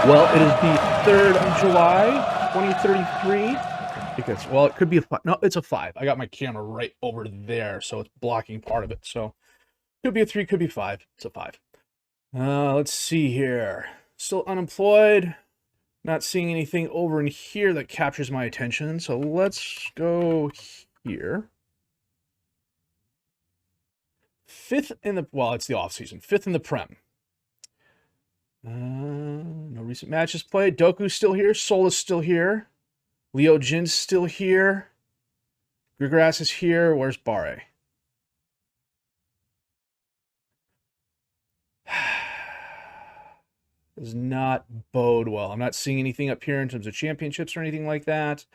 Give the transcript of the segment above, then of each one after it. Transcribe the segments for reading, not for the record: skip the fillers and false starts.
Well, it is the 3rd of July, 2033. Because, well, it could be a 5. No, it's a 5. I got my camera right over there, so it's blocking part of it. So, could be a 3, could be 5. It's a 5. Let's see here. Still unemployed. Not seeing anything over in here that captures my attention. So, let's go here. 5th in the, well, it's the off season. 5th in the Prem. No recent matches played. Doku's still here. Sol is still here. Leo Jin's still here. Grigrass is here. Where's Barre? Does not bode well. I'm not seeing anything up here in terms of championships or anything like that.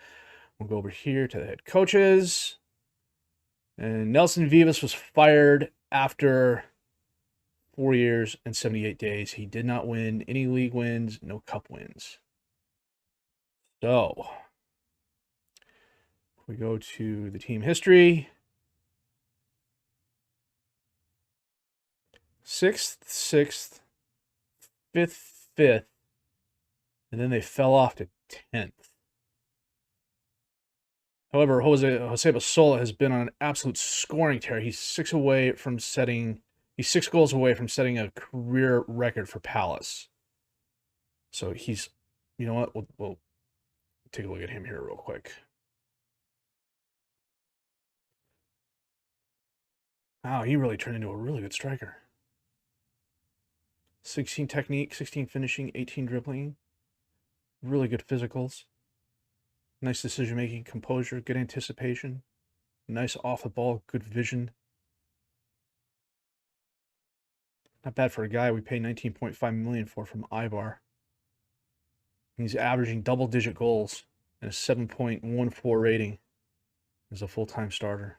We'll go over here to the head coaches. And Nelson Vivas was fired after 4 years and 78 days. He did not win any league wins, no cup wins. So, we go to the team history. 6th, 6th, 5th, 5th, and then they fell off to 10th. However, Jose Basola has been on an absolute scoring tear. He's 6 goals away from setting a career record for Palace. So he's, you know what? We'll take a look at him here real quick. Wow, he really turned into a really good striker. 16 technique, 16 finishing, 18 dribbling. Really good physicals. Nice decision-making, composure, good anticipation. Nice off the ball, good vision. Not bad for a guy we pay $19.5 million for from Ibar. He's averaging double-digit goals and a 7.14 rating as a full-time starter.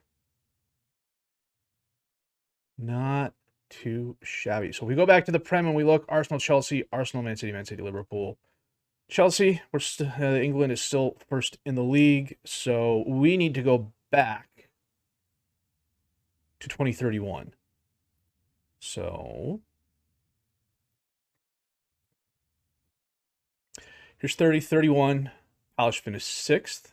Not too shabby. So we go back to the Prem and we look Arsenal, Chelsea, Arsenal, Man City, Man City, Liverpool. Chelsea, England is still first in the league, so we need to go back to 2031. So here's 30-31. Palace finished 6th.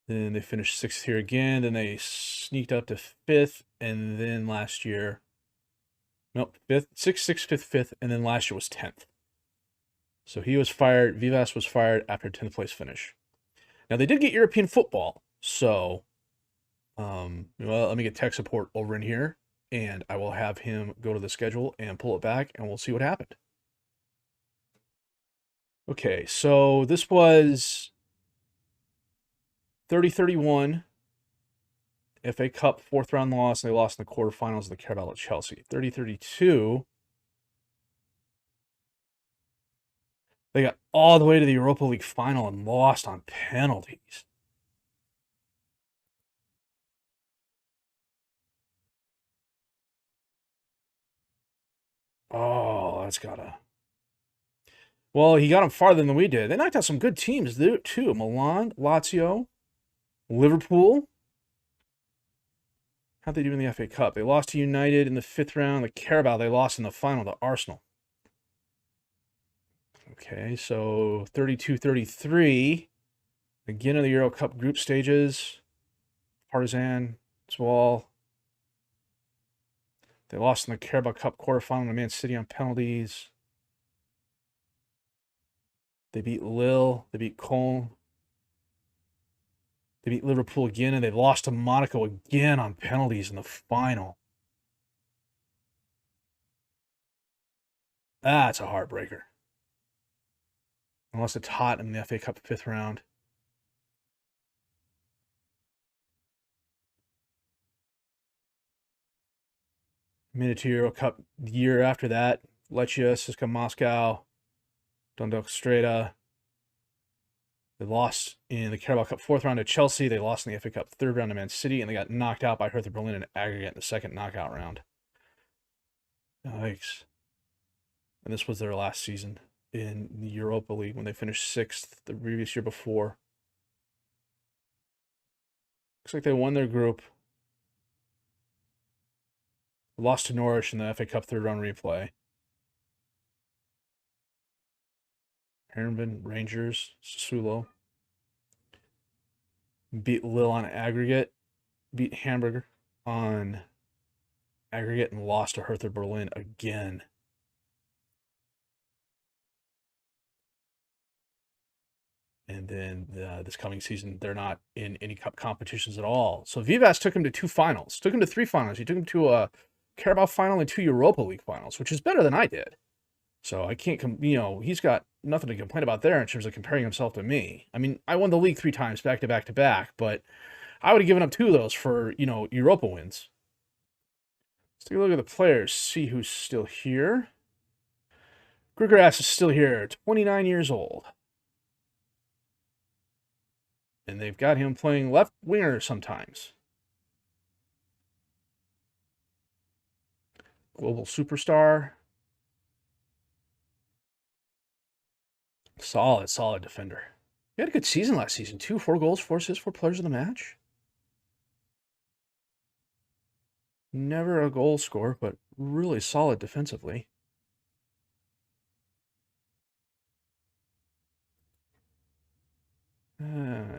Then they finished 6th here again. Then they sneaked up to 5th. And then last year, nope, 5th, 6th, 6th, 5th, 5th. And then last year was 10th. So he was fired. Vivas was fired after 10th place finish. Now, they did get European football. So, well, let me get tech support over in here. And I will have him go to the schedule and pull it back. And we'll see what happened. Okay, so this was 30-31. FA Cup 4th round loss, and they lost in the quarterfinals of the Carabao at Chelsea. 30-32. They got all the way to the Europa League final and lost on penalties. Oh, that's gotta. Well, he got them farther than we did. They knocked out some good teams too. Milan, Lazio, Liverpool. How'd they do in the FA Cup? They lost to United in the 5th round. The Carabao, they lost in the final to Arsenal. Okay, so 32-33. Again in the Euro Cup group stages. Partizan, Zwolle. They lost in the Carabao Cup quarterfinal to Man City on penalties. They beat Lille. They beat Cologne. They beat Liverpool again, and they lost to Monaco again on penalties in the final. That's a heartbreaker. They lost to Tottenham in the FA Cup 5th round. Made it to Euro Cup the year after that. Lechia, CSKA Moscow, Dundalk Streda. They lost in the Carabao Cup 4th round to Chelsea. They lost in the FA Cup 3rd round to Man City, and they got knocked out by Hertha Berlin in aggregate in the 2nd knockout round. Yikes. And this was their last season in the Europa League when they finished 6th the previous year before. Looks like they won their group. Lost to Norwich in the FA Cup 3rd round replay. Herrenben, Rangers, Sulo. Beat Lille on aggregate. Beat Hamburg on aggregate and lost to Hertha Berlin again. And then this coming season, they're not in any cup competitions at all. So Vivas took him to 2 finals, took him to 3 finals. He took him to a Carabao final and 2 Europa League finals, which is better than I did. So I can't, he's got nothing to complain about there in terms of comparing himself to me. I mean, I won the league 3 times back to back to back, but I would have given up 2 of those for, Europa wins. Let's take a look at the players, see who's still here. Grigrass is still here, 29 years old. And they've got him playing left winger sometimes. Global superstar. Solid defender. He had a good season last season, too. 4 goals, 4 assists, 4 players of the match. Never a goal scorer, but really solid defensively.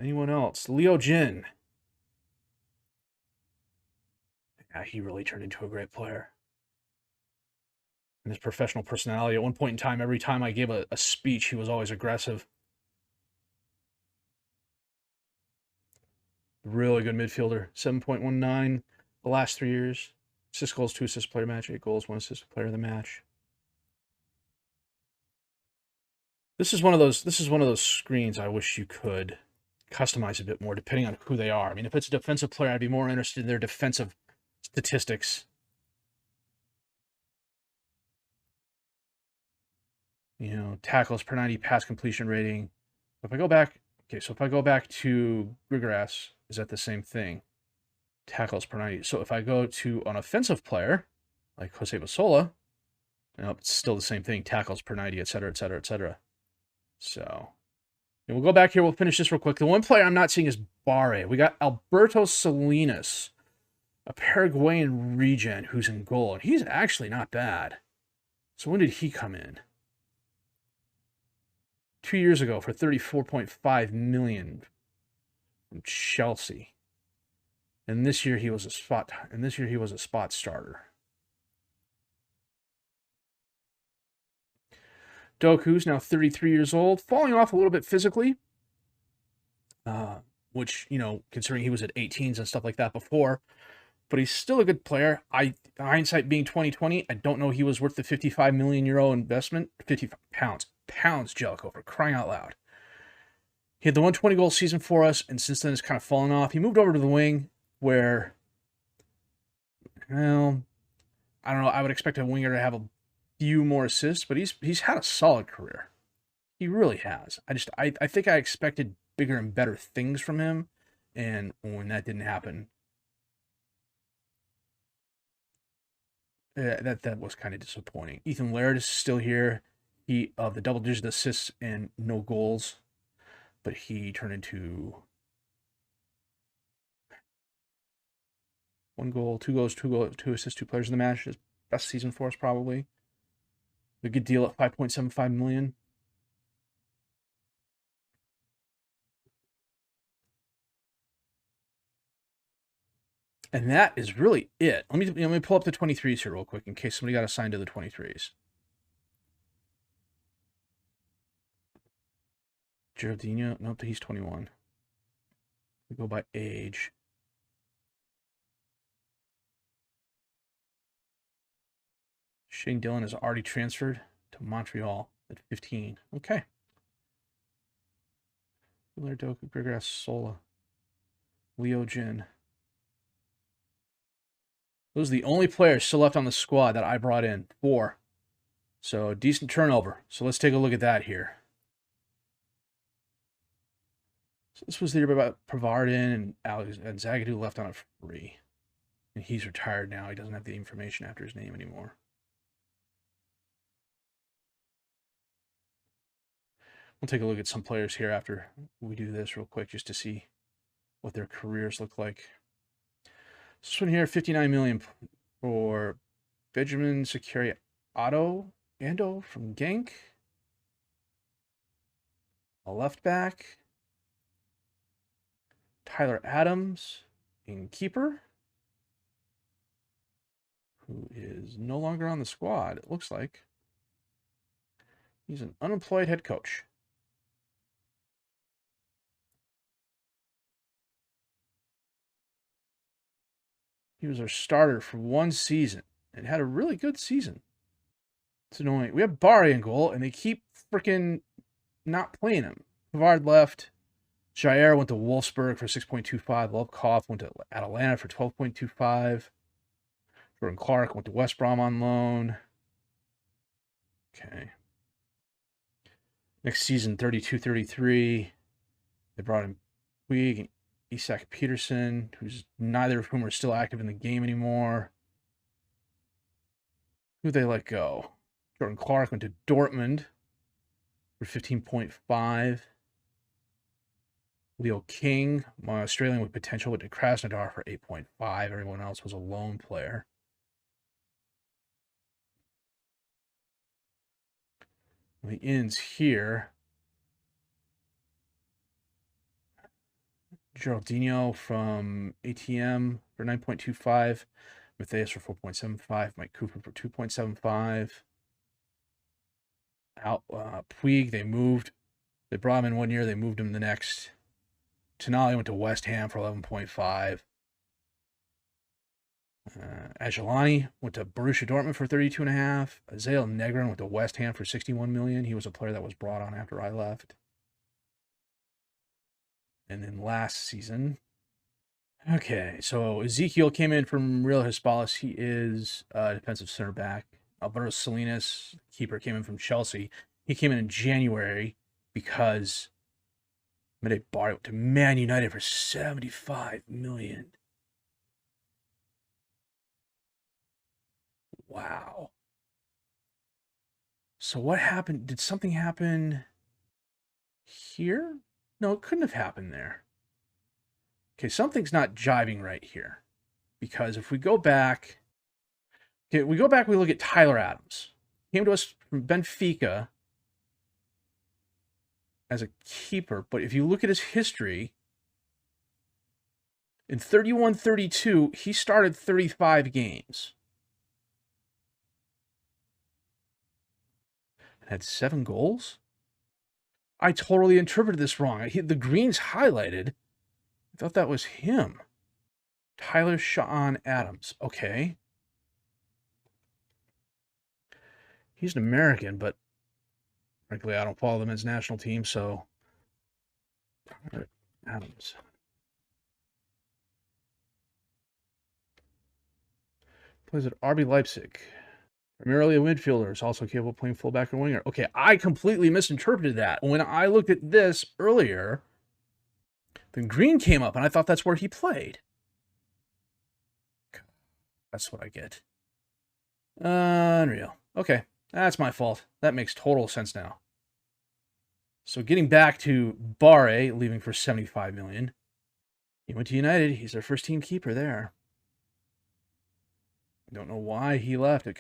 Anyone else? Leo Jin. Yeah, he really turned into a great player. And his professional personality. At one point in time, every time I gave a speech, he was always aggressive. Really good midfielder. 7.19 the last 3 years. 6 goals, 2 assists player of the match, 8 goals, 1 assist player of the match. This is one of those screens I wish you could customize a bit more depending on who they are. I mean, if it's a defensive player, I'd be more interested in their defensive statistics. Tackles per 90, pass completion rating. If I go back, so if I go back to Grigrass, is that the same thing? Tackles per 90. So if I go to an offensive player, like Jose Basola, it's still the same thing. Tackles per 90, et cetera, et cetera, et cetera. So we'll go back here. We'll finish this real quick. The one player I'm not seeing is Barre. We got Alberto Salinas, a Paraguayan regen who's in goal. And he's actually not bad. So when did he come in? 2 years ago for 34.5 million from Chelsea. And this year he was a spot starter. Doku's now 33 years old, falling off a little bit physically, which, considering he was at 18s and stuff like that before, but he's still a good player. Hindsight being 2020, I don't know he was worth the 55 million euro investment. 55 pounds, Jellicoe, for crying out loud. He had the 120 goal season for us, and since then it's kind of fallen off. He moved over to the wing where, well, I don't know. I would expect a winger to have a few more assists, but he's had a solid career. He really has. I think I expected bigger and better things from him, and when that didn't happen, that was kind of disappointing. Ethan Laird is still here. He of the double-digit assists and no goals, but he turned into 1 goal, 2 goals, 2 assists, 2 players in the match. His best season for us, probably. A good deal at 5.75 million. And that is really it. Let me pull up the 23s here real quick in case somebody got assigned to the 23s. Geraldinho, nope, he's 21. We go by age. Shane Dillon is already transferred to Montreal at 15. Okay. Doku, Grigrass, Sola, Leo Jin. Those are the only players still left on the squad that I brought in. 4. So decent turnover. So let's take a look at that here. So this was the year about Pavardin and Zagadou left on a free. And he's retired now. He doesn't have the information after his name anymore. We'll take a look at some players here after we do this real quick just to see what their careers look like. This one here, 59 million for Benjamin Securi Ando from Genk. a left back, Tyler Adams in keeper, who is no longer on the squad, it looks like. He's an unemployed head coach. He was our starter for one season and had a really good season. It's annoying. We have Barry in goal, and they keep freaking not playing him. Pavard left. Jair went to Wolfsburg for 6.25. Lobkov went to Atalanta for 12.25. Jordan Clark went to West Brom on loan. Okay. Next season, 32-33. They brought in Puig and Isak Peterson, who's neither of whom are still active in the game anymore. Who'd they let go? Jordan Clark went to Dortmund for 15.5. Leo King, my Australian with potential, went to Krasnodar for 8.5. Everyone else was a loan player. The ins here. Geraldinho from ATM for 9.25. Matthias for 4.75. Mike Cooper for 2.75. Puig, they moved. They brought him in 1 year. They moved him the next. Tonali went to West Ham for 11.5. Agelani went to Borussia Dortmund for 32.5. Azael Negrin went to West Ham for 61 million. He was a player that was brought on after I left. And then last season. Okay, so Ezekiel came in from Real Hispalis. He is a defensive center back. Alberto Salinas, keeper, came in from Chelsea. He came in January because Mede Bari went to Man United for 75 million. Wow. So what happened? Did something happen here? No, it couldn't have happened there. Okay, something's not jiving right here. Because if we go back, we look at Tyler Adams. He came to us from Benfica as a keeper, but if you look at his history, in 31-32, he started 35 games. And had 7 goals? I totally interpreted this wrong. The green's highlighted. I thought that was him. Tyler Sean Adams. Okay. He's an American, but frankly, I don't follow the men's national team, so Tyler Adams. Plays at RB Leipzig. Primarily a midfielder, is also capable of playing fullback or winger. Okay, I completely misinterpreted that. When I looked at this earlier, the green came up, and I thought that's where he played. That's what I get. Unreal. Okay, that's my fault. That makes total sense now. So getting back to Barre, leaving for 75 million. He went to United. He's their first team keeper there. I don't know why he left. It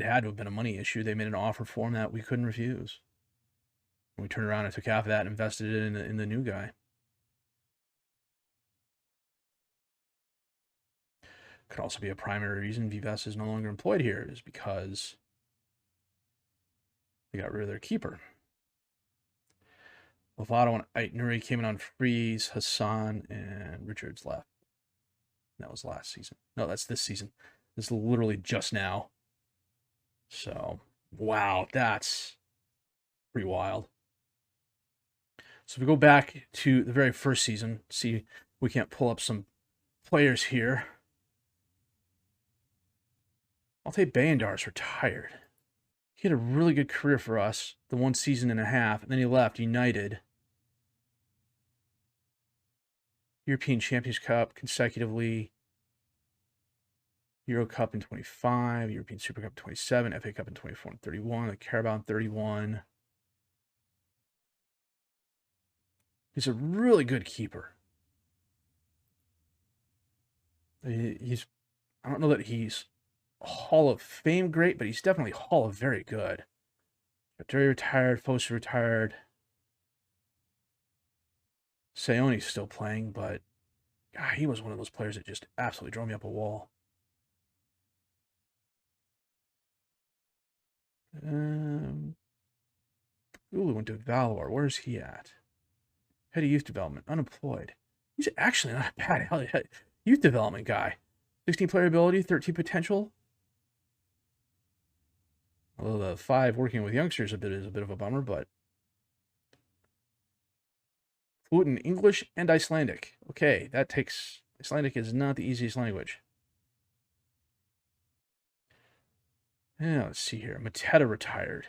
had to have been a money issue. They made an offer for him that we couldn't refuse. We turned around and took half of that and invested it in the new guy. Could also be a primary reason Vivas is no longer employed here is because they got rid of their keeper. Lovato and Aitnuri came in on freeze. Hassan and Richards left. That was last season. No, that's this season. This is literally just now. So, wow, that's pretty wild. So if we go back to the very first season, see if we can't pull up some players here. Altay Bayandar's retired. He had a really good career for us, the 1 season and a half, and then he left United. European Champions Cup consecutively. Euro Cup in 25, European Super Cup in 27, FA Cup in 24 and 31, the Carabao in 31. He's a really good keeper. I don't know that he's Hall of Fame great, but he's definitely Hall of Very good. Jerry retired, Foster retired. Sayone's still playing, but God, he was one of those players that just absolutely drove me up a wall. Ulu went to Valor. Where's he at? Head of youth development, unemployed. He's actually not a bad youth development guy. 16 player ability, 13 potential. Although the 5 working with youngsters is a bit of a bummer, but fluent in English and Icelandic. Okay, that takes Icelandic is not the easiest language. Yeah, let's see here. Mateta retired.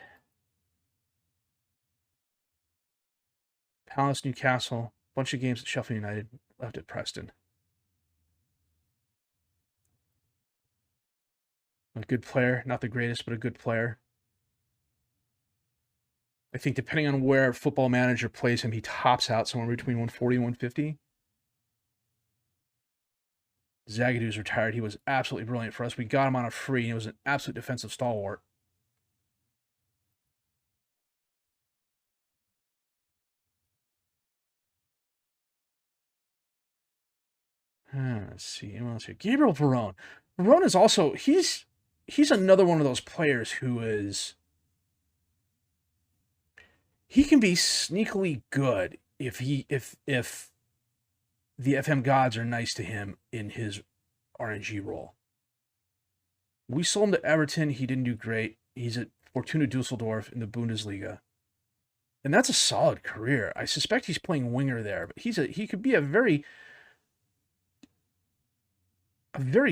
Palace, Newcastle, bunch of games at Sheffield United, left at Preston. A good player, not the greatest, but a good player. I think depending on where Football Manager plays him, he tops out somewhere between 140 and 150. Zagadu's retired. He was absolutely brilliant for us. We got him on a free, and he was an absolute defensive stalwart. Let's see. Who else here? Gabriel Verone. Verone is also he's another one of those players who is he can be sneakily good if the FM gods are nice to him in his RNG role. We sold him to Everton. He didn't do great. He's at Fortuna Dusseldorf in the Bundesliga. And that's a solid career. I suspect he's playing winger there, but he could be a very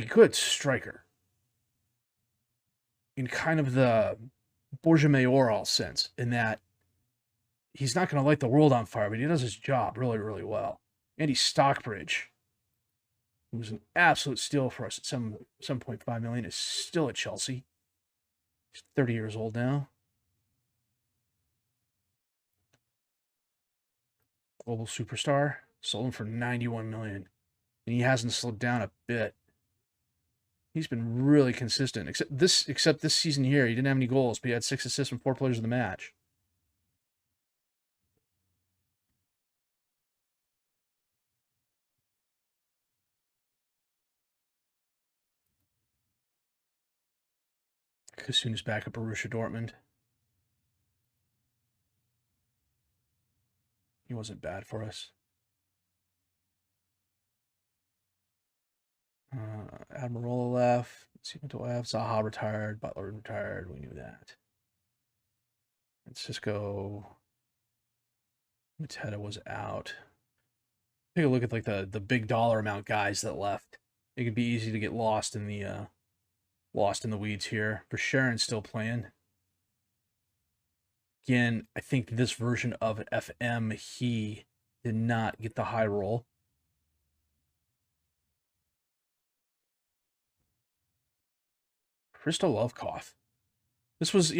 good striker in kind of the Borja Mayoral sense, in that he's not going to light the world on fire, but he does his job really, really well. Andy Stockbridge, who was an absolute steal for us at 7.5 million, is still at Chelsea. He's 30 years old now. Global superstar, sold him for 91 million, and he hasn't slowed down a bit. He's been really consistent, except this season here. He didn't have any goals, but he had 6 assists from 4 players of the match. Kassoon is back at Borussia Dortmund. He wasn't bad for us. Admiral left. Cimento left. Zaha retired. Butler retired. We knew that. And Cisco Mateta was out. Take a look at like the big dollar amount guys that left. It could be easy to get lost in the weeds here. For Sharon's still playing. Again, I think this version of FM, he did not get the high roll. Christo Lovecoff. This was the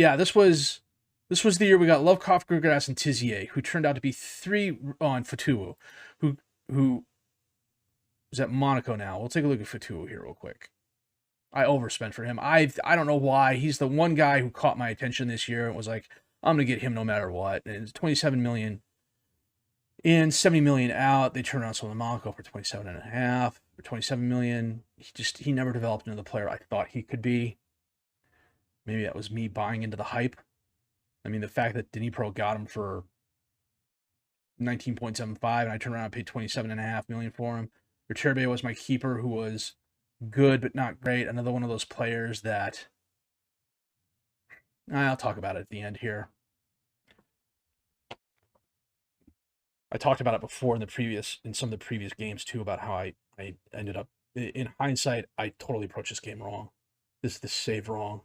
year we got Lovecoff, Grigrass, and Tizier, who turned out to be 3 on Fatuo, who is at Monaco now. We'll take a look at Fatuo here real quick. I overspent for him. I don't know why. He's the one guy who caught my attention this year and was like, I'm going to get him no matter what. And it's 27 million in, 70 million out. They turned around sold him to Monaco for 27.5 or 27 million. He never developed into the player I thought he could be. Maybe that was me buying into the hype. I mean, the fact that Dnipro got him for 19.75 and I turned around and paid 27.5 million for him. Returbe was my keeper, who was good but not great. Another one of those players that I'll talk about it at the end here. I talked about it before in some of the previous games too, about how I ended up, in hindsight, I totally approached this game wrong. This save wrong.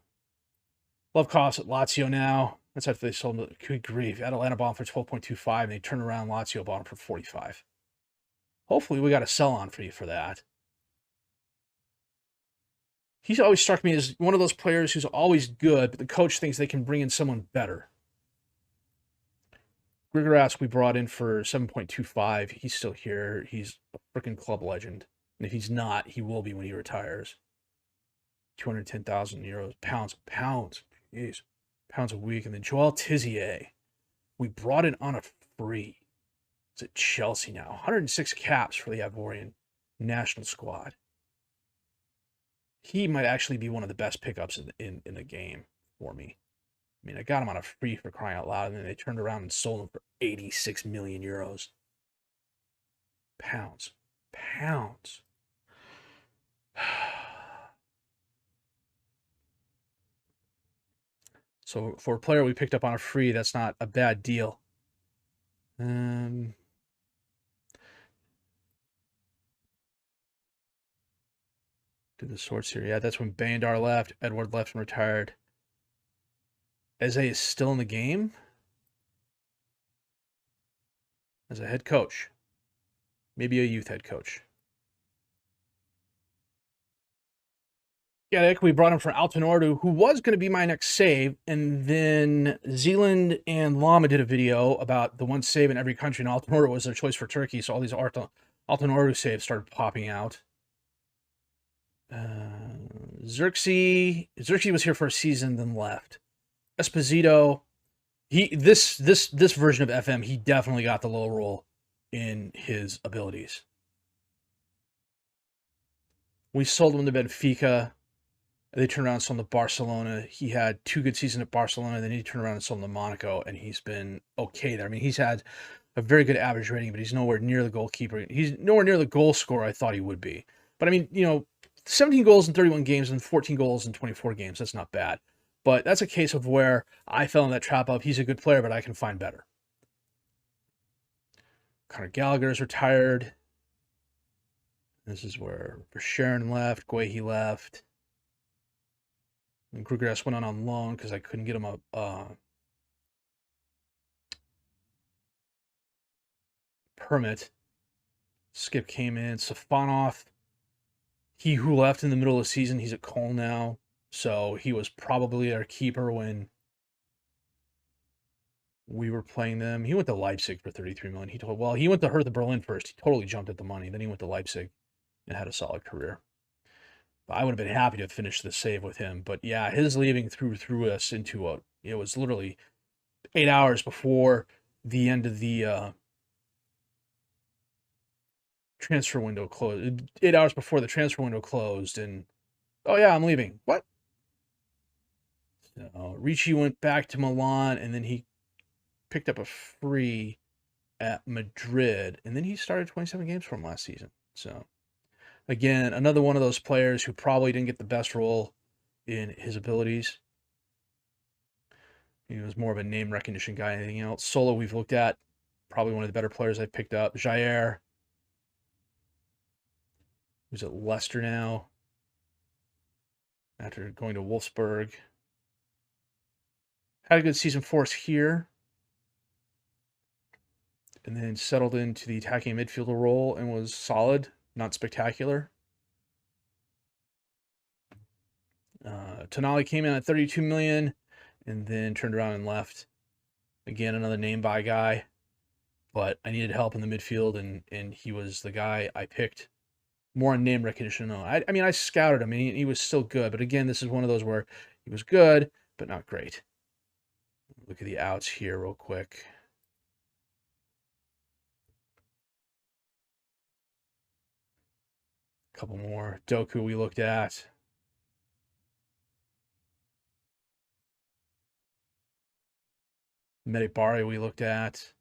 Lovecoff's at Lazio now. That's after they sold him. Good grief. Atalanta bought him for 12.25, and they turned around. Lazio bought him for 45. Hopefully, we got a sell on for you for that. He's always struck me as one of those players who's always good, but the coach thinks they can bring in someone better. Grigoras we brought in for 7.25. He's still here. He's a freaking club legend. And if he's not, he will be when he retires. 210,000 euros. Pounds. Jeez. Pounds a week. And then Joel Tizier, we brought in on a free. It's at Chelsea now. 106 caps for the Ivorian national squad. He might actually be one of the best pickups in the game for me. I mean, I got him on a free for crying out loud, and then they turned around and sold him for 86 million euros. Pounds. So for a player we picked up on a free, that's not a bad deal. Do the sorts here. Yeah, that's when Bandar left, Edward left and retired. Eze is still in the game as a head coach. Maybe a youth head coach. Yeah, we brought him from Altenordu, who was going to be my next save, and then Zealand and Lama did a video about the one save in every country, and Altenordu was their choice for Turkey, so all these Altenordu saves started popping out. Xerxes was here for a season, then left. Esposito, this version of FM, he definitely got the low roll in his abilities. We sold him to Benfica. They turned around and sold him to Barcelona. He had 2 good seasons at Barcelona. Then he turned around and sold him to Monaco, and he's been okay there. I mean, he's had a very good average rating, but he's nowhere near the goalkeeper. He's nowhere near the goal scorer I thought he would be. But I mean, 17 goals in 31 games and 14 goals in 24 games. That's not bad. But that's a case of where I fell in that trap of he's a good player, but I can find better. Conor Gallagher is retired. This is where Sharon left, Guehi left. And Kruger's went on loan because I couldn't get him a permit. Skip came in. Safanov, he who left in the middle of the season, he's at Cole now. So he was probably our keeper when we were playing them. He went to Leipzig for 33 million. He went to Hertha Berlin first. He totally jumped at the money. Then he went to Leipzig and had a solid career. I would have been happy to finish the save with him. But yeah, his leaving threw us into it was literally 8 hours before the end of the transfer window closed. 8 hours before the transfer window closed. And, oh yeah, I'm leaving. What? So Ricci went back to Milan, and then he picked up a free at Madrid. And then he started 27 games for him last season. So again, another one of those players who probably didn't get the best role in his abilities. He was more of a name recognition guy than anything else. Solo we've looked at, probably one of the better players I've picked up. Jair, who's at Leicester now after going to Wolfsburg. Had a good season for us here. And then settled into the attacking midfielder role and was solid. Not spectacular. Tonali came in at 32 million and then turned around and left. Again, another name buy guy, but I needed help in the midfield, and he was the guy I picked more on name recognition. No, I mean, I scouted him, and he was still good, but again, this is one of those where he was good, but not great. Look at the outs here real quick. A couple more. Doku we looked at. Medibari we looked at.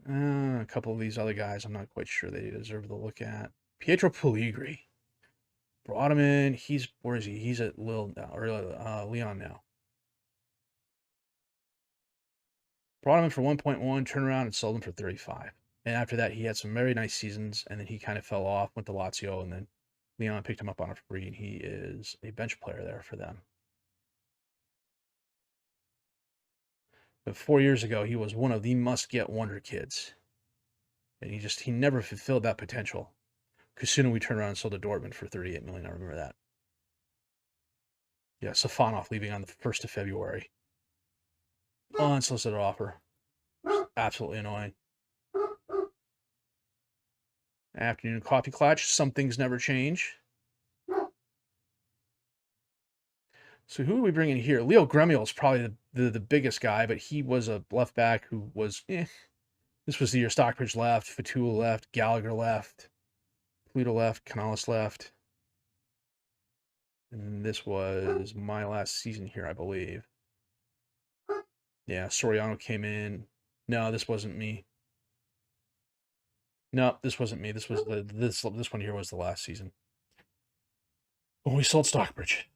A couple of these other guys I'm not quite sure they deserve to look at. Pietro Pellegrini. Brought him in. Where is he? He's at Lille now, or Leon now. Brought him in for 1.1, turned around and sold him for 35. And after that, he had some very nice seasons, and then he kind of fell off, went to Lazio, and then Leon picked him up on a free, and he is a bench player there for them. But 4 years ago, he was one of the must-get wonder kids. And he never fulfilled that potential. Kusuna we turned around and sold to Dortmund for 38 million. I remember that. Yeah, Safanov leaving on the 1st of February. Unsolicited offer. Absolutely annoying. Afternoon coffee clutch. Some things never change. So who are we bringing here? Leo Gremiel is probably the biggest guy, but he was a left back who was This was the year Stockbridge left, Fatula left, Gallagher left, Pluto left, Canales left. And this was my last season here, I believe. Yeah, Soriano came in. No, this wasn't me. No, this wasn't me. This was this one here was the last season. When we sold Stockbridge.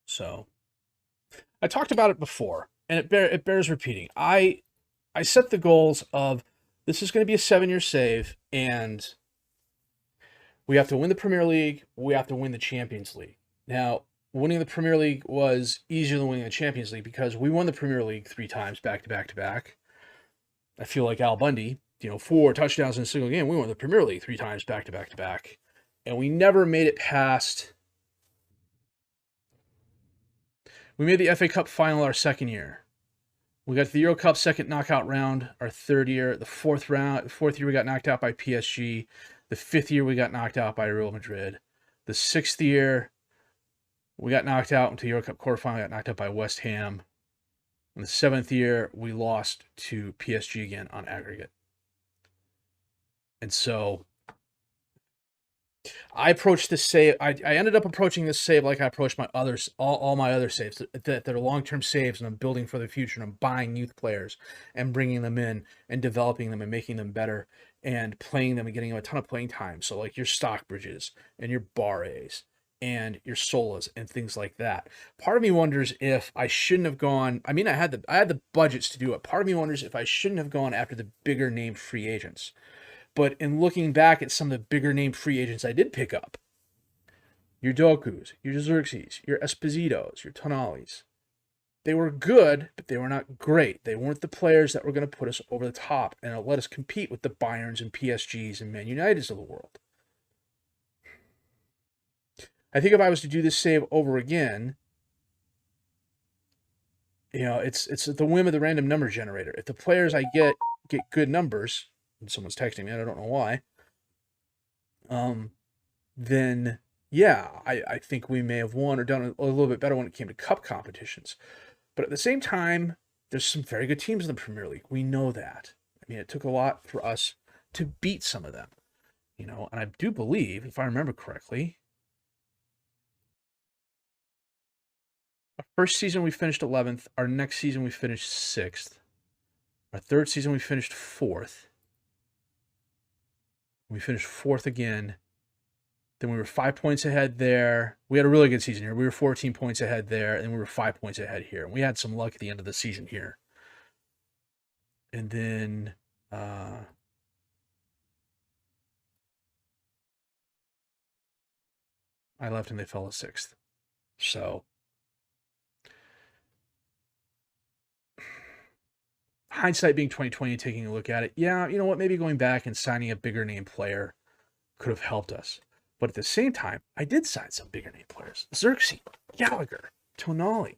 So I talked about it before, and it bears repeating. I set the goals of this is going to be a 7-year save, and we have to win the Premier League. We have to win the Champions League. Now, winning the Premier League was easier than winning the Champions League because we won the Premier League 3 times back to back to back. I feel like Al Bundy, 4 touchdowns in a single game. We won the Premier League 3 times back to back to back. And we never made it past. We made the FA Cup final our second year. We got to the Euro Cup second knockout round our third year. The fourth year we got knocked out by PSG. The 5th year we got knocked out by Real Madrid. The 6th year we got knocked out into the Euro Cup quarterfinal. We got knocked out by West Ham. In the 7th year we lost to PSG again on aggregate. And so I approached this save. I ended up approaching this save like I approached my others, all my other saves that are long-term saves, and I'm building for the future, and I'm buying youth players and bringing them in and developing them and making them better and playing them and getting them a ton of playing time. So like your Stockbridges and your Barres and your Solas and things like that. Part of me wonders if I shouldn't have gone. I mean, I had the budgets to do it. Part of me wonders if I shouldn't have gone after the bigger name free agents. But in looking back at some of the bigger name free agents I did pick up, your Dokus, your Xerxes, your Espositos, your Tonalis, they were good, but they were not great. They weren't the players that were going to put us over the top and let us compete with the Bayerns and PSGs and Man Uniteds of the world. I think if I was to do this save over again, it's at the whim of the random number generator. If the players I get good numbers, and someone's texting me, I don't know why, then yeah, I think we may have won or done a little bit better when it came to cup competitions. But at the same time, there's some very good teams in the Premier League. We know that. I mean, it took a lot for us to beat some of them, and I do believe, if I remember correctly, our first season we finished 11th. Our next season we finished 6th. Our third season we finished 4th. We finished 4th again. Then we were 5 points ahead there. We had a really good season here. We were 14 points ahead there, and we were 5 points ahead here. And we had some luck at the end of the season here. And then I left and they fell to 6th. So hindsight being 2020, taking a look at it, yeah, you know what? Maybe going back and signing a bigger name player could have helped us. But at the same time, I did sign some bigger name players. Xerxes, Gallagher, Tonali.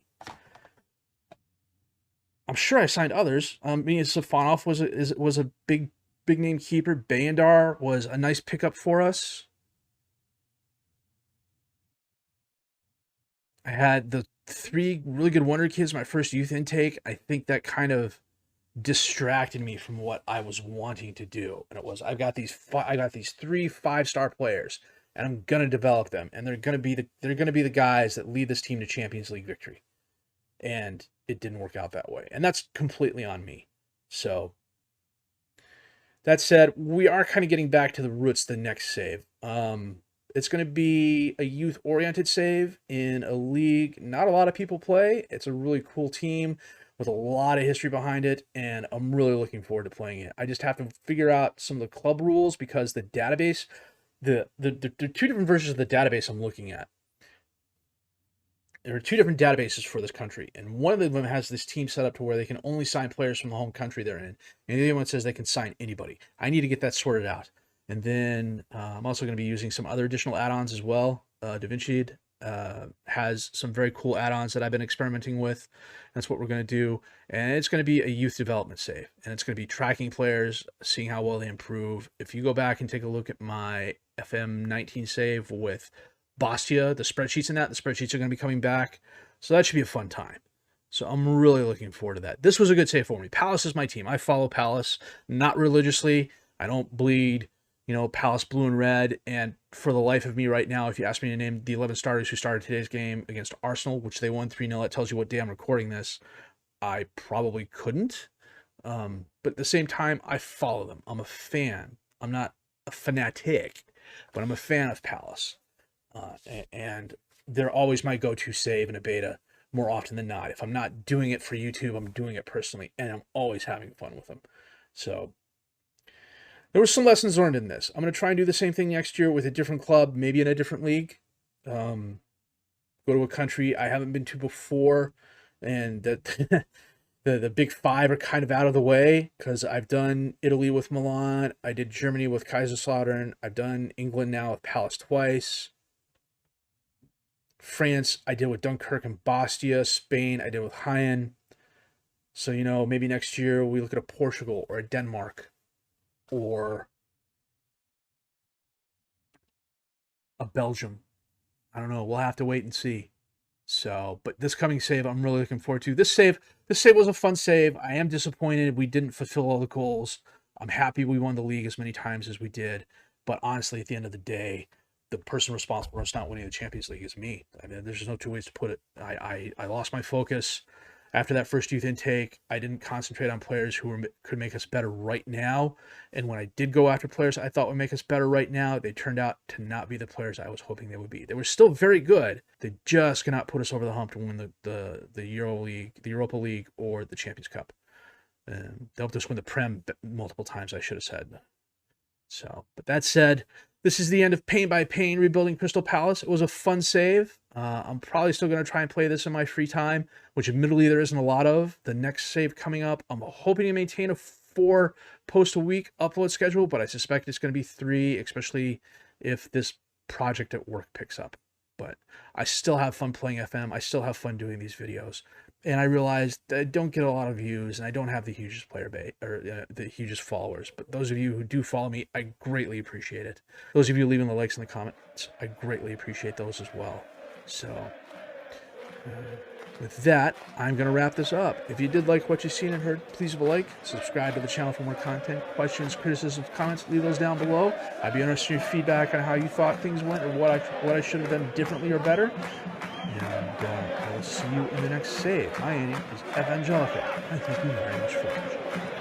I'm sure I signed others. Safanov was a big name keeper. Bayandar was a nice pickup for us. I had the 3 really good wonder kids my first youth intake. I think that kind of distracted me from what I was wanting to do. And it was, I got these 3 5-star players, and I'm going to develop them, and they're going to be the guys that lead this team to Champions League victory. And it didn't work out that way. And that's completely on me. So that said, we are kind of getting back to the roots the next save. It's going to be a youth-oriented save in a league not a lot of people play. It's a really cool team with a lot of history behind it, and I'm really looking forward to playing it. I just have to figure out some of the club rules because the database, the 2 different versions of the database I'm looking at. There are 2 different databases for this country, and one of them has this team set up to where they can only sign players from the home country they're in, and the other one says they can sign anybody. I need to get that sorted out. And then I'm also going to be using some other additional add-ons as well. DaVinci has some very cool add-ons that I've been experimenting with. That's what we're going to do. And it's going to be a youth development save. And it's going to be tracking players, seeing how well they improve. If you go back and take a look at my FM19 save with Bastia, the spreadsheets in that, the spreadsheets are going to be coming back. So that should be a fun time. So I'm really looking forward to that. This was a good save for me. Palace is my team. I follow Palace, not religiously. I don't bleed, Palace blue and red. And for the life of me right now, if you ask me to name the 11 starters who started today's game against Arsenal, which they won 3-0, that tells you what day I'm recording this, I probably couldn't. But at the same time, I follow them. I'm a fan. I'm not a fanatic, but I'm a fan of Palace. And they're always my go-to save in a beta more often than not. If I'm not doing it for YouTube, I'm doing it personally, and I'm always having fun with them. So there were some lessons learned in this. I'm going to try and do the same thing next year with a different club, maybe in a different league. Go to a country I haven't been to before, and that the big five are kind of out of the way, because I've done Italy with Milan, I did Germany with Kaiserslautern, I've done England now with Palace twice. France, I did with Dunkirk and Bastia. Spain, I did with Hyen. So, maybe next year we look at a Portugal or a Denmark or a Belgium. I don't know. We'll have to wait and see. So, but this coming save, I'm really looking forward to. This save was a fun save. I am disappointed we didn't fulfill all the goals. I'm happy we won the league as many times as we did. But honestly, at the end of the day, the person responsible for us not winning the Champions League is me. I mean, there's no two ways to put it. I lost my focus after that first youth intake. I didn't concentrate on players who could make us better right now. And when I did go after players I thought would make us better right now, they turned out to not be the players I was hoping they would be. They were still very good. They just cannot put us over the hump to win the Euro League, the Europa League, or the Champions Cup. They helped us win the Prem multiple times, I should have said. So, but that said, this is the end of Pain by Pain rebuilding Crystal Palace. It was a fun save. I'm probably still going to try and play this in my free time, which admittedly there isn't a lot of. The next save coming up, I'm hoping to maintain a 4 post a week upload schedule, but I suspect it's going to be 3, especially if this project at work picks up. But I still have fun playing FM. I still have fun doing these videos. And I realized I don't get a lot of views, and I don't have the hugest player base or the hugest followers. But those of you who do follow me, I greatly appreciate it. Those of you leaving the likes in the comments, I greatly appreciate those as well. So with that, I'm going to wrap this up. If you did like what you've seen and heard, please leave a like, subscribe to the channel for more content. Questions, criticisms, comments, leave those down below. I'd be interested in your feedback on how you thought things went, or what I should have done differently or better. And I will see you in the next save. My name is Evangelica. I thank you very much for watching.